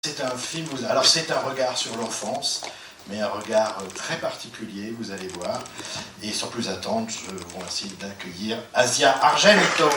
C'est un film, alors c'est un regard sur l'enfance, mais un regard très particulier, vous allez voir. Et sans plus attendre, je vous remercie d'accueillir Asia Argento.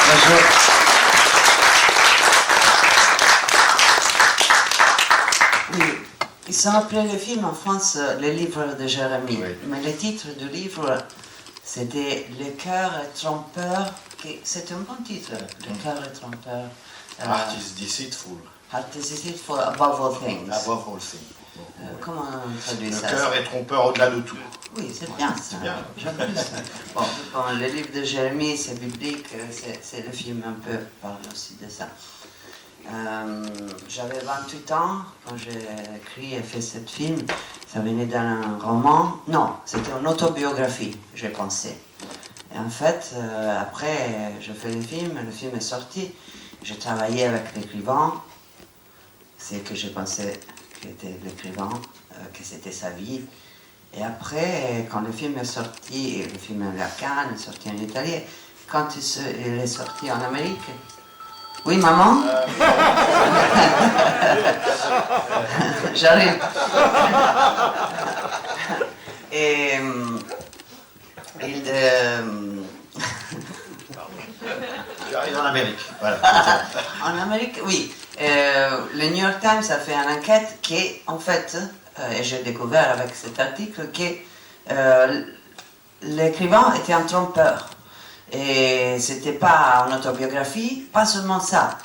Bonjour. Oui, ils sont appelés le film en France le livre de Jérémie. Oui. Mais le titre du livre, c'était Le cœur est trompeur. C'est un bon titre, Le cœur est trompeur. Heart is deceitful. Heart is deceitful above all things. Above all things. Comment on traduit ça? Le cœur est trompeur au-delà de tout. Oui, c'est bien ça. C'est bien. J'aime bien ça. Bon, le livre de Jérémie, c'est biblique, c'est le film un peu parle aussi de ça. J'avais 28 ans quand j'ai écrit et fait ce film. Ça venait d'un roman. Non, c'était une autobiographie, j'ai pensé. Et en fait, après, je fais le film est sorti. J'ai travaillé avec l'écrivain. C'est que je pensais qu'il était l'écrivain, que c'était sa vie. Et après, quand le film est sorti, le film est à Cannes, est sorti en Italie, quand il est sorti en Amérique. Oui, maman? J'arrive. Et J'arrive en Amérique. Voilà. En Amérique, oui. Le New York Times a fait une enquête qui, en fait, et j'ai découvert avec cet article que l'écrivain était un trompeur. Et c'était pas une autobiographie, pas seulement ça.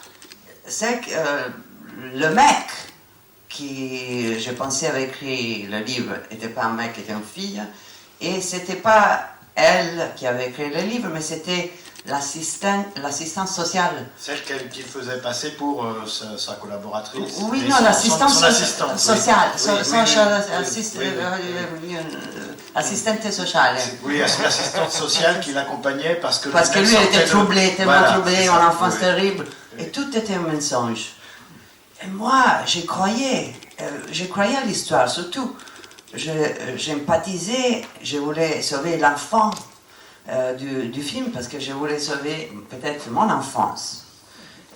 C'est que le mec qui, je pensais, avait écrit le livre, n'était pas un mec, était une fille. Et c'était pas elle qui avait écrit le livre, mais c'était l'assistante sociale. Celle qu'il faisait passer pour sa collaboratrice. Oui, non, l'assistante sociale. Assistante sociale. Oui, l'assistante sociale qui l'accompagnait parce que lui était troublé, tellement troublé, en enfance terrible. Et tout était un mensonge. Et moi, j'y croyais à l'histoire, surtout. J'empathisais, je voulais sauver l'enfant du film parce que je voulais sauver peut-être mon enfance.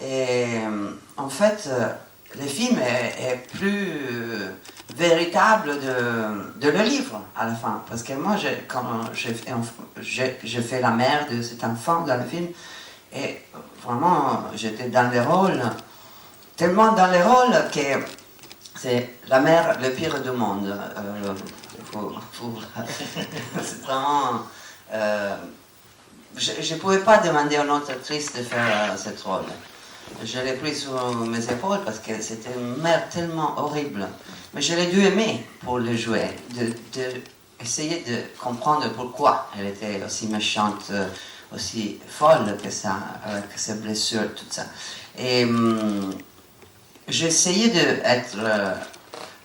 Et en fait, le film est plus véritable de le livre à la fin. Parce que moi, quand j'ai fait la mère de cet enfant dans le film, et vraiment, j'étais dans le rôle, tellement dans le rôle que c'est la mère le pire du monde. C'est vraiment... je ne pouvais pas demander à une autre actrice de faire ce rôle. Je l'ai pris sur mes épaules parce que c'était une mère tellement horrible. Mais je l'ai dû aimer pour le jouer, essayer de comprendre pourquoi elle était aussi méchante, aussi folle que ça, avec ses blessures, tout ça. Et j'ai essayé d'être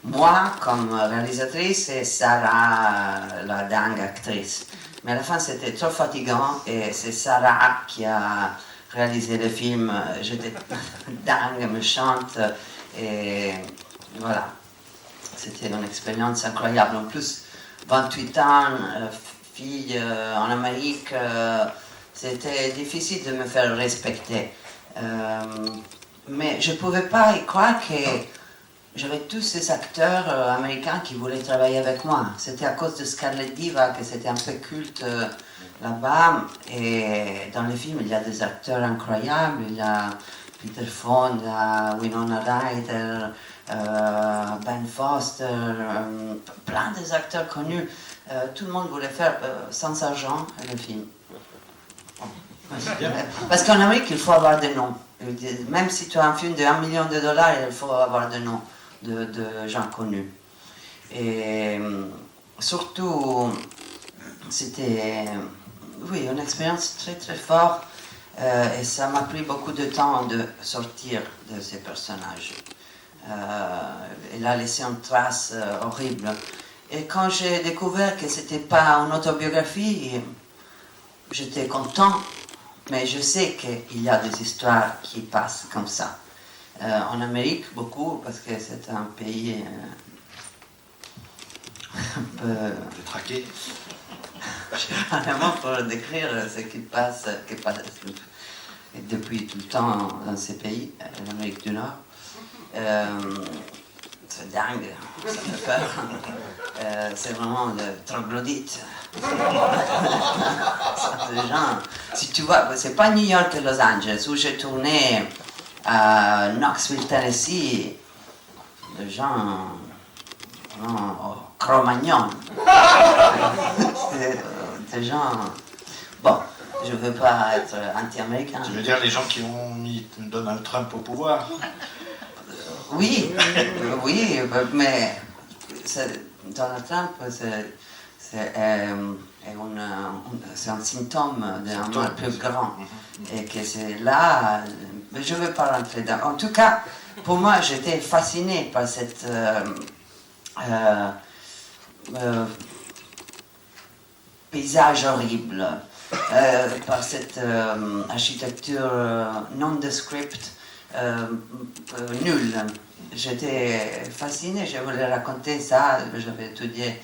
moi comme réalisatrice et Sarah, la dingue actrice. Mais à la fin, c'était trop fatigant et c'est Sarah qui a réalisé le film. J'étais dingue, méchante et voilà. C'était une expérience incroyable. En plus, 28 ans, fille en Amérique, c'était difficile de me faire respecter. Mais je ne pouvais pas y croire que j'avais tous ces acteurs américains qui voulaient travailler avec moi. C'était à cause de Scarlet Diva que c'était un peu culte là-bas. Et dans le film, il y a des acteurs incroyables. Il y a Peter Fonda, Winona Ryder, Ben Foster, plein des acteurs connus. Tout le monde voulait faire sans argent le film. Parce qu'en Amérique, il faut avoir des noms. Même si tu as un film de $1 million, il faut avoir des noms de gens connus. Et surtout, c'était une expérience très très forte et ça m'a pris beaucoup de temps de sortir de ces personnages. Il a laissé une trace horrible. Et quand j'ai découvert que c'était pas une autobiographie, j'étais content. Mais je sais qu'il y a des histoires qui passent comme ça. En Amérique, beaucoup, parce que c'est un pays un peu... Détraqué. Vraiment pour décrire ce qui passe, depuis tout le temps dans ces pays, l'Amérique du Nord. C'est dingue, ça fait peur. C'est vraiment le troglodyte. Des gens, si tu vois, c'est pas New York et Los Angeles, où j'ai tourné à Knoxville, Tennessee, des gens Cro-Magnon. Des gens. Bon, je veux pas être anti-américain. Tu veux dire les gens qui ont mis Donald Trump au pouvoir? Oui, oui, mais Donald Trump, c'est un symptôme d'un mal plus grand. Et que c'est là, mais je ne veux pas rentrer dans. En tout cas, pour moi, j'étais fasciné par cette paysage horrible, par cette architecture nondescript. Nul. J'étais fascinée, je voulais raconter ça, j'avais étudié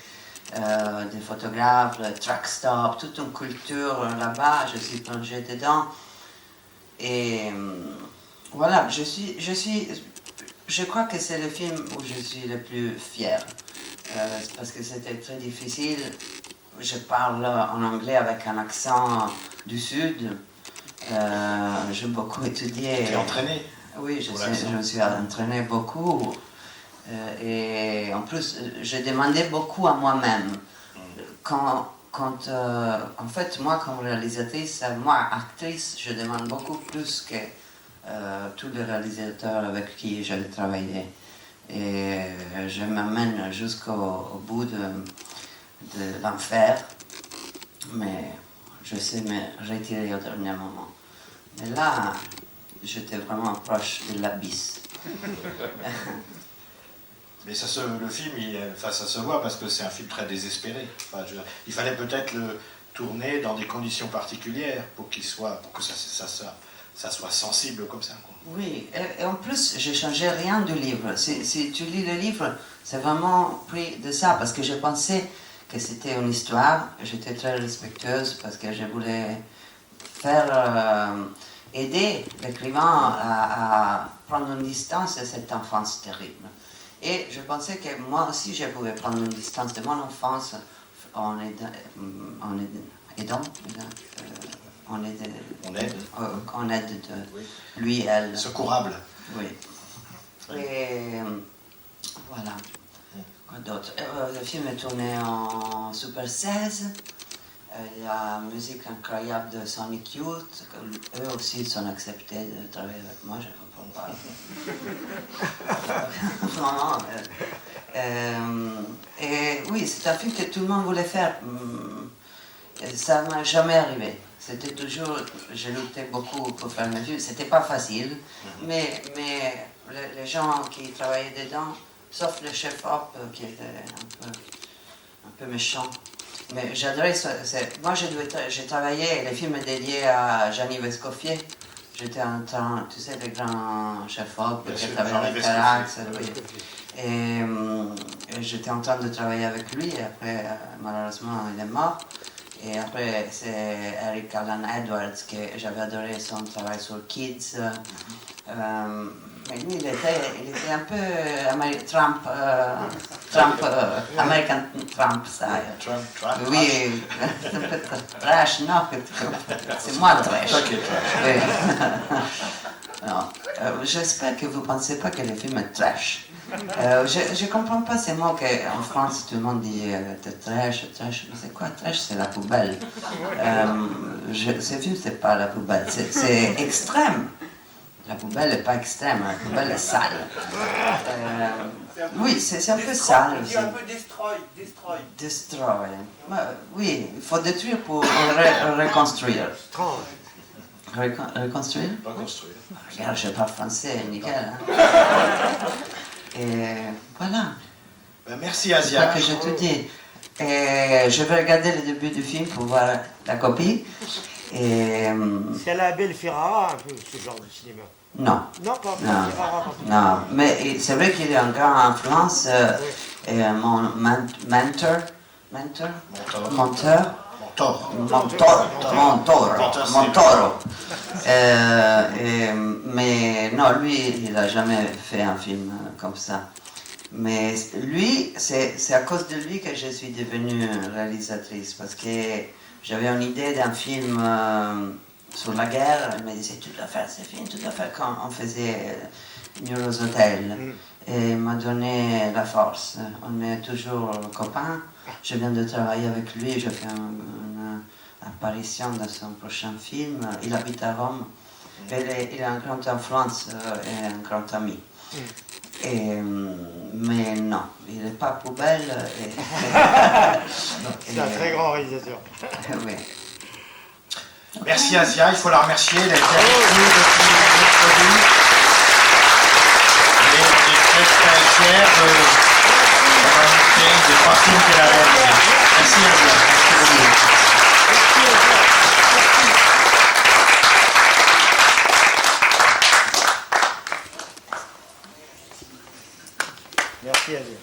des photographes, le track stop, toute une culture là-bas, je suis plongée dedans. Et voilà, je crois que c'est le film où je suis le plus fière, parce que c'était très difficile. Je parle en anglais avec un accent du Sud. J'ai beaucoup étudié. Tu es entraîné? Oui, je me suis entraîné beaucoup. Et en plus, j'ai demandé beaucoup à moi-même. En fait, moi, comme réalisatrice, moi, actrice, je demande beaucoup plus que tous les réalisateurs avec qui j'ai travaillé. Et je m'amène jusqu'au bout de l'enfer. Mais je sais me retirer au dernier moment. Mais là, j'étais vraiment proche de l'abysse. Mais le film, ça se voit parce que c'est un film très désespéré. Enfin, il fallait peut-être le tourner dans des conditions particulières pour que ça soit sensible comme ça. Quoi. Oui, et en plus, j'ai changé rien du livre. Si tu lis le livre, c'est vraiment pris de ça, parce que je pensais que c'était une histoire. J'étais très respectueuse parce que je voulais aider l'écrivain à prendre une distance de cette enfance terrible. Et je pensais que moi aussi je pouvais prendre une distance de mon enfance en aide de lui, elle. Secourable. Oui. Et voilà. Quoi d'autre? Le film est tourné en Super 16. La musique incroyable de Sonic Youth, eux aussi sont acceptés de travailler avec moi, je ne comprends pas. Vraiment. Et oui, c'est un film que tout le monde voulait faire. Ça ne m'a jamais arrivé. C'était toujours, j'ai lutté beaucoup pour faire mes films. C'était pas facile, mais les gens qui travaillaient dedans, sauf le chef-op qui était un peu méchant. Mais j'adorais ça. Moi, j'ai travaillé, les films dédiés à Jean-Yves Escoffier. J'étais en train, tu sais, le grand chef-op qui travaillait avec Carax. Et j'étais en train de travailler avec lui. Et après, malheureusement, il est mort. Et après, c'est Eric Allen Edwards, que j'avais adoré son travail sur Kids. Mais lui, il était un peu American Trump style. Trump. Oui, un peu trash, non, c'est moi le trash. Okay, trash. Non, j'espère que vous ne pensez pas que le film est trash. Je ne comprends pas ces mots qu'en France tout le monde dit trash. C'est quoi trash? C'est la poubelle. Ce film, c'est pas la poubelle, c'est extrême. La poubelle n'est pas extrême, la poubelle est sale. Oui, c'est un peu sale aussi. C'est un peu destroy. Oui, il faut détruire pour reconstruire. Reconstruire? Regarde, je parle français, nickel. Hein? Et voilà. Ben, merci Asia. C'est ce que je te dis. Et je vais regarder le début du film pour voir la copie. Et, c'est la belle Ferrara, un peu, ce genre de cinéma. Non. Non, pas non. Ferrara. Non, mais c'est vrai qu'il y a une grande influence. Et mon mentor, Montoro. Montoro. Mais non, lui, il n'a jamais fait un film comme ça. Mais lui, c'est à cause de lui que je suis devenue réalisatrice, parce que j'avais une idée d'un film sur la guerre. Il me disait, tu dois faire ce film, tu dois faire quand on faisait Nero's Hotel. Et il m'a donné la force. On est toujours copains. Je viens de travailler avec lui, je fais une apparition dans son prochain film. Il habite à Rome. Il a une grande influence et un grand ami. Mais non, il n'est pas poubelle. C'est un très grand réalisateur. Oui. Merci Asia, il faut la remercier, elle a été avec nous depuis notre début. Et on est très très fiers d'avoir montré des 3 films qu'elle a réalisés. Merci Asia, merci beaucoup. Merci à vous.